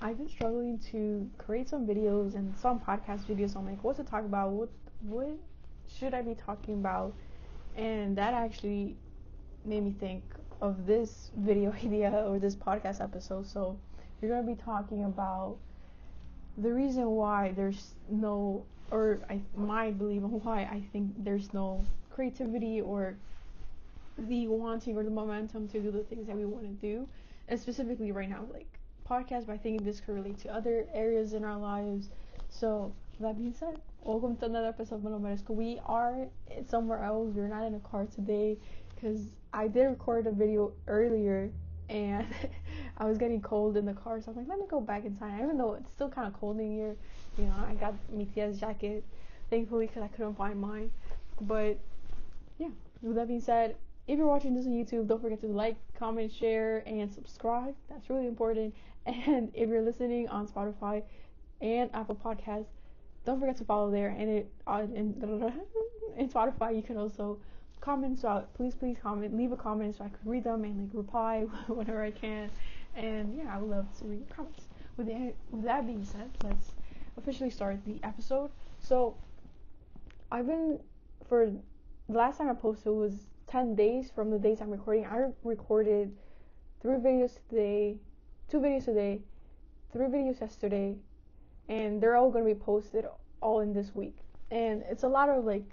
I've been struggling to create some videos and some podcast videos on like what to talk about, what should I be talking about, and that actually made me think of this video idea or this podcast episode. So we're gonna be talking about the reason why there's no, or my belief on why I think there's no creativity or the wanting or the momentum to do the things that we want to do, and specifically right now, like podcast. But I think this could relate to other areas in our lives. So that being said, welcome to another episode of Middle School. We are somewhere else. We're not in a car today because I did record a video earlier and I was getting cold in the car, so I'm like, let me go back in time. Even though it's still kind of cold in here, I got my Tia's jacket, thankfully, because I couldn't find mine. But yeah, with that being said, if you're watching this on YouTube, don't forget to like, comment, share, and subscribe. That's really important. And if you're listening on Spotify and Apple Podcasts, don't forget to follow there. And in Spotify, you can also comment. So please comment, leave a comment so I could read them and like reply whenever I can. And yeah, I would love to read comments. With that being said, let's officially start the episode. So I've been for the last time I posted was 10 days from the days I'm recording. I recorded 3 videos today, 2 videos today, 3 videos yesterday, and they're all going to be posted all in this week. And it's a lot of like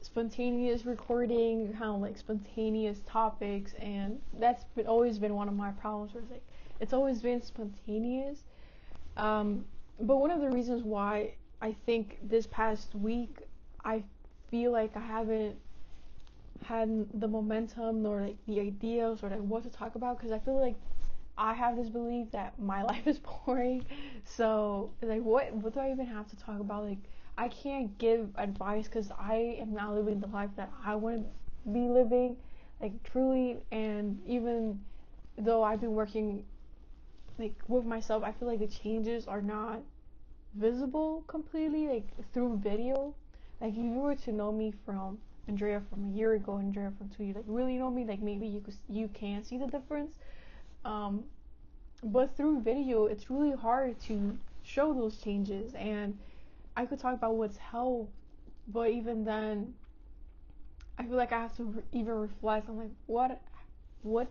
spontaneous recording, kind of like spontaneous topics, and that's always been one of my problems where it's always been spontaneous. But one of the reasons why I think this past week I feel like I haven't had the momentum nor like the ideas or like what to talk about, because I feel like I have this belief that my life is boring. So like what do I even have to talk about? Like I can't give advice because I am not living the life that I want to be living, like truly. And even though I've been working like with myself, I feel like the changes are not visible completely like through video. Like if you were to know me from Andrea from a year ago, Andrea from 2 years, like really know me, like maybe you can see the difference. Um, but through video, it's really hard to show those changes. And I could talk about what's helped, but even then, I feel like I have to even reflect on like what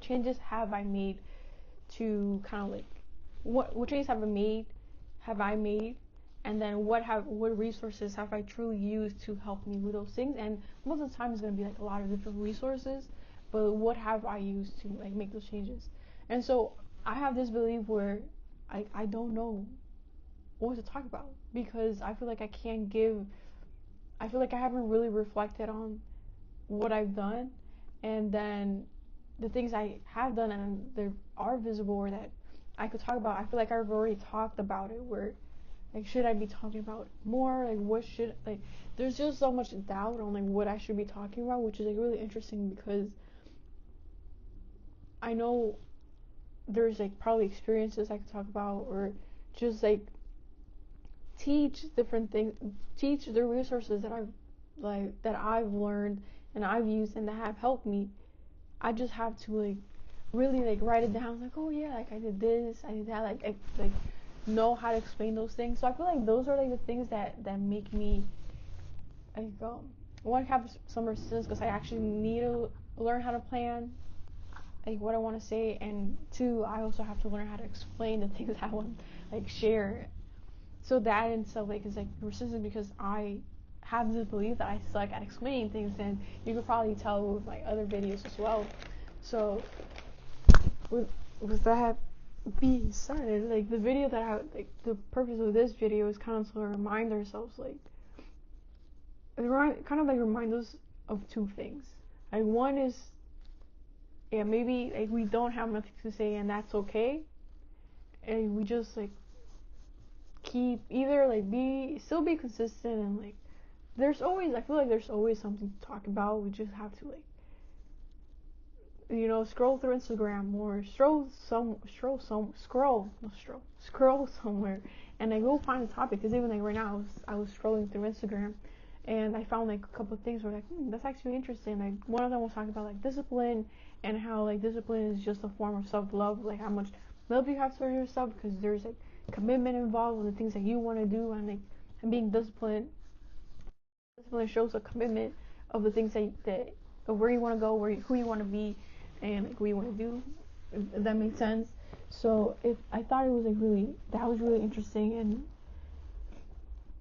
changes have I made to kind of like what changes have I made, and then what resources have I truly used to help me with those things. And most of the time it's going to be like a lot of different resources, but what have I used to like make those changes. And so I have this belief where I don't know what to talk about because I feel like I feel like I haven't really reflected on what I've done, and then the things I have done and they are visible or that I could talk about. I feel like I've already talked about it. Where like should I be talking about more? Like what should like? There's just so much doubt on like what I should be talking about, which is like really interesting because I know there's like probably experiences I could talk about or just like teach different things, teach the resources that I've learned and I've used and that have helped me. I just have to like really like write it down. Like, oh yeah, like I did this, I did that. Like know how to explain those things. So I feel like those are like the things that make me like one, have some resistance because I actually need to learn how to plan like what I want to say, and two, I also have to learn how to explain the things I want like share. So that in itself like is like resistance because I have this belief that I suck at explaining things, and you could probably tell with my other videos as well. So with that being said, like the video that I like, the purpose of this video is kind of to remind ourselves, like, kind of like remind us of two things. Like one is, yeah, maybe like we don't have nothing to say and that's okay, and we just like keep either like be consistent and like I feel like there's always something to talk about. We just have to like scroll through Instagram or scroll somewhere and I go find a topic. Because even like right now, I was scrolling through Instagram and I found like a couple of things where like that's actually interesting. Like one of them was talking about like discipline and how like discipline is just a form of self love. Like how much love you have for yourself, because there's like commitment involved with the things that you want to do, and like and being disciplined. Discipline shows a commitment of the things that of where you want to go, who you want to be, and like what you want to do. If that makes sense. So if I thought it was like really that was really interesting,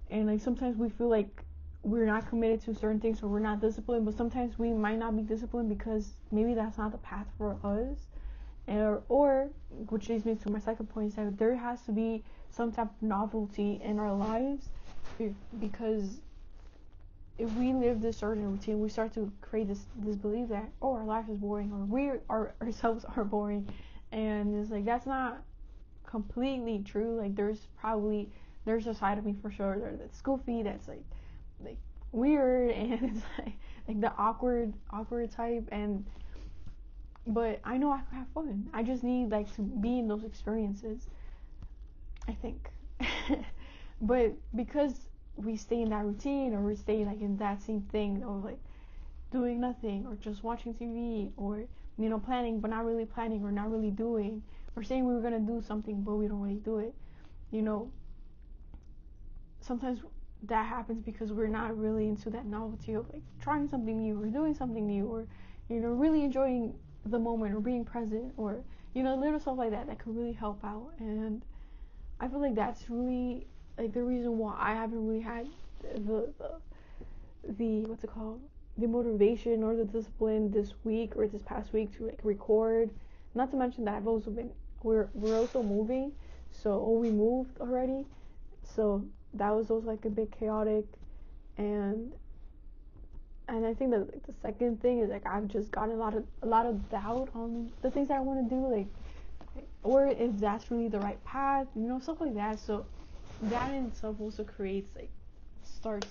and like sometimes we feel like we're not committed to certain things or we're not disciplined, but sometimes we might not be disciplined because maybe that's not the path for us. Or which leads me to my second point, is that there has to be some type of novelty in our lives, because if we live this certain routine, we start to create this belief that, oh, our life is boring, or ourselves are boring, and it's like that's not completely true. Like there's a side of me for sure that's goofy, that's like weird, and it's like the awkward type, and but I know I can have fun. I just need like to be in those experiences, I think. But because we stay in that routine, or we stay like in that same thing of like doing nothing, or just watching TV, or planning but not really planning, or not really doing, or saying we were gonna do something but we don't really do it. You know, sometimes that happens because we're not really into that novelty of like trying something new or doing something new, or really enjoying the moment, or being present, or little stuff like that could really help out. And I feel like that's really like the reason why I haven't really had the what's it called, the motivation or the discipline this week or this past week to like record. Not to mention that we're also moving, so we moved already, so that was also like a bit chaotic. And I think that like, the second thing is like I've just gotten a lot of doubt on the things that I want to do, like, or if that's really the right path, stuff like that. So that in itself also creates like starts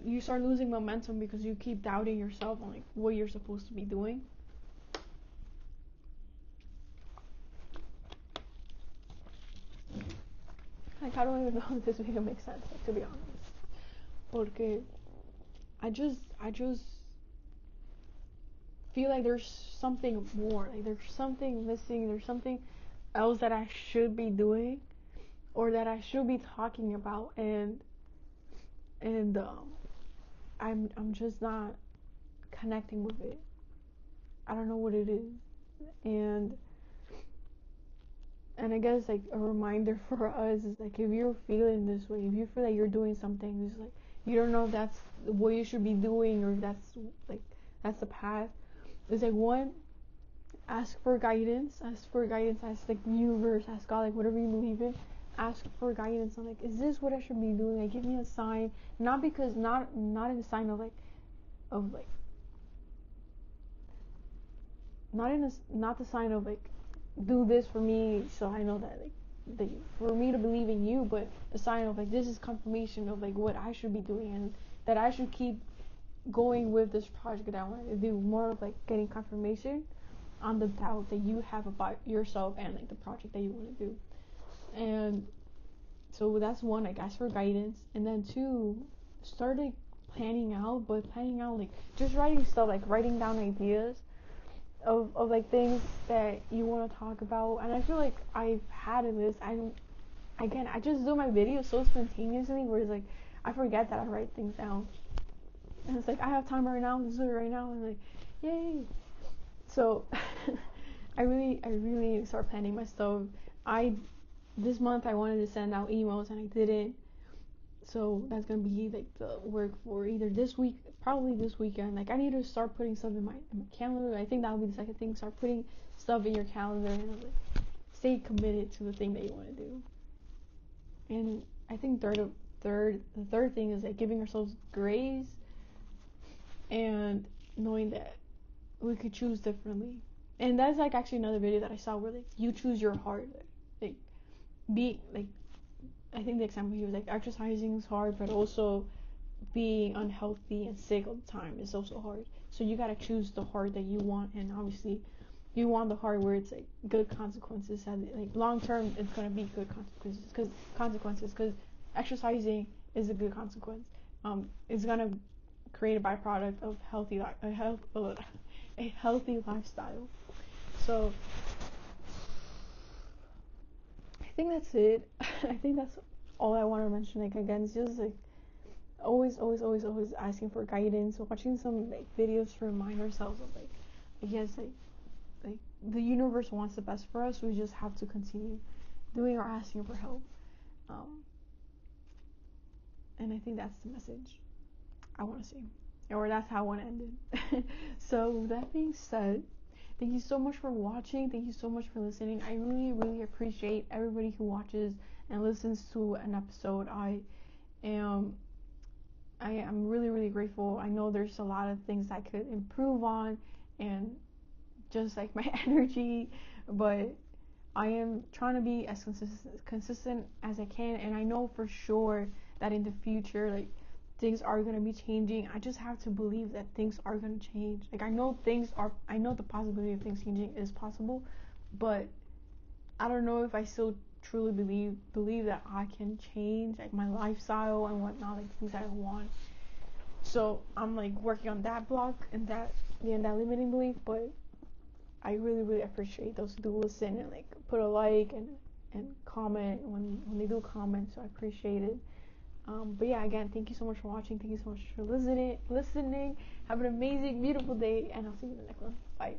you start losing momentum because you keep doubting yourself on like what you're supposed to be doing. Like I don't even know if this video makes sense, like, to be honest. Porque I just feel like there's something more, like there's something missing, there's something else that I should be doing, or that I should be talking about, and I'm just not connecting with it. I don't know what it is. And I guess like a reminder for us is like, if you're feeling this way, if you feel like you're doing something, it's like you don't know if that's what you should be doing, or if that's the path. It's like, one, ask for guidance, ask like the universe, ask God, like whatever you believe in, ask for guidance on like, is this what I should be doing? Like give me a sign, not because not in a sign of like not the sign of like do this for me so I know that like for me to believe in you, but a sign of like this is confirmation of like what I should be doing, and that I should keep going with this project that I want to do. More of like getting confirmation on the doubt that you have about yourself and like the project that you want to do. And so that's one, like ask for guidance, and then two, start like planning out, but planning out like just writing stuff, like writing down ideas of like things that you want to talk about. And I feel like I've had this. I just do my videos so spontaneously, where it's like I forget that I write things down, and it's like I have time right now, let's do it right now, and like yay. So I really start planning my stuff. I This month I wanted to send out emails and I didn't. So that's gonna be like the work for either this week, probably this weekend. Like I need to start putting stuff in my calendar. I think that will be the second thing. Start putting stuff in your calendar, and like stay committed to the thing that you want to do. And I think the third thing is like giving ourselves grace, and knowing that we could choose differently. And that's like actually another video that I saw where like you choose your heart. Like be like, I think the example he was like, exercising is hard, but also being unhealthy and sick all the time is also hard. So you gotta choose the heart that you want, and obviously you want the heart where it's like good consequences, and like long term it's gonna be good consequences, because exercising is a good consequence. It's gonna create a byproduct of a healthy lifestyle. So think that's it. I think that's all I want to mention. Like, again, it's just like always asking for guidance, watching some like videos to remind ourselves of like, yes, like the universe wants the best for us. We just have to continue doing or asking for help. And I think that's the message I want to see, or that's how I want to end it. So with that being said, thank you so much for watching. Thank you so much for listening. I really appreciate everybody who watches and listens to an episode. I am really grateful. I know there's a lot of things I could improve on, and just like my energy, but I am trying to be as consistent as I can, and I know for sure that in the future, like, things are gonna be changing. I just have to believe that things are gonna change. Like, I know the possibility of things changing is possible, but I don't know if I still truly believe that I can change, like, my lifestyle and whatnot, like things that I want. So I'm like working on that block and that limiting belief, but I really appreciate those who do listen and like put a like and comment when they do comment. So I appreciate it. But yeah, again, thank you so much for watching. Thank you so much for listening. Have an amazing, beautiful day, and I'll see you in the next one. Bye.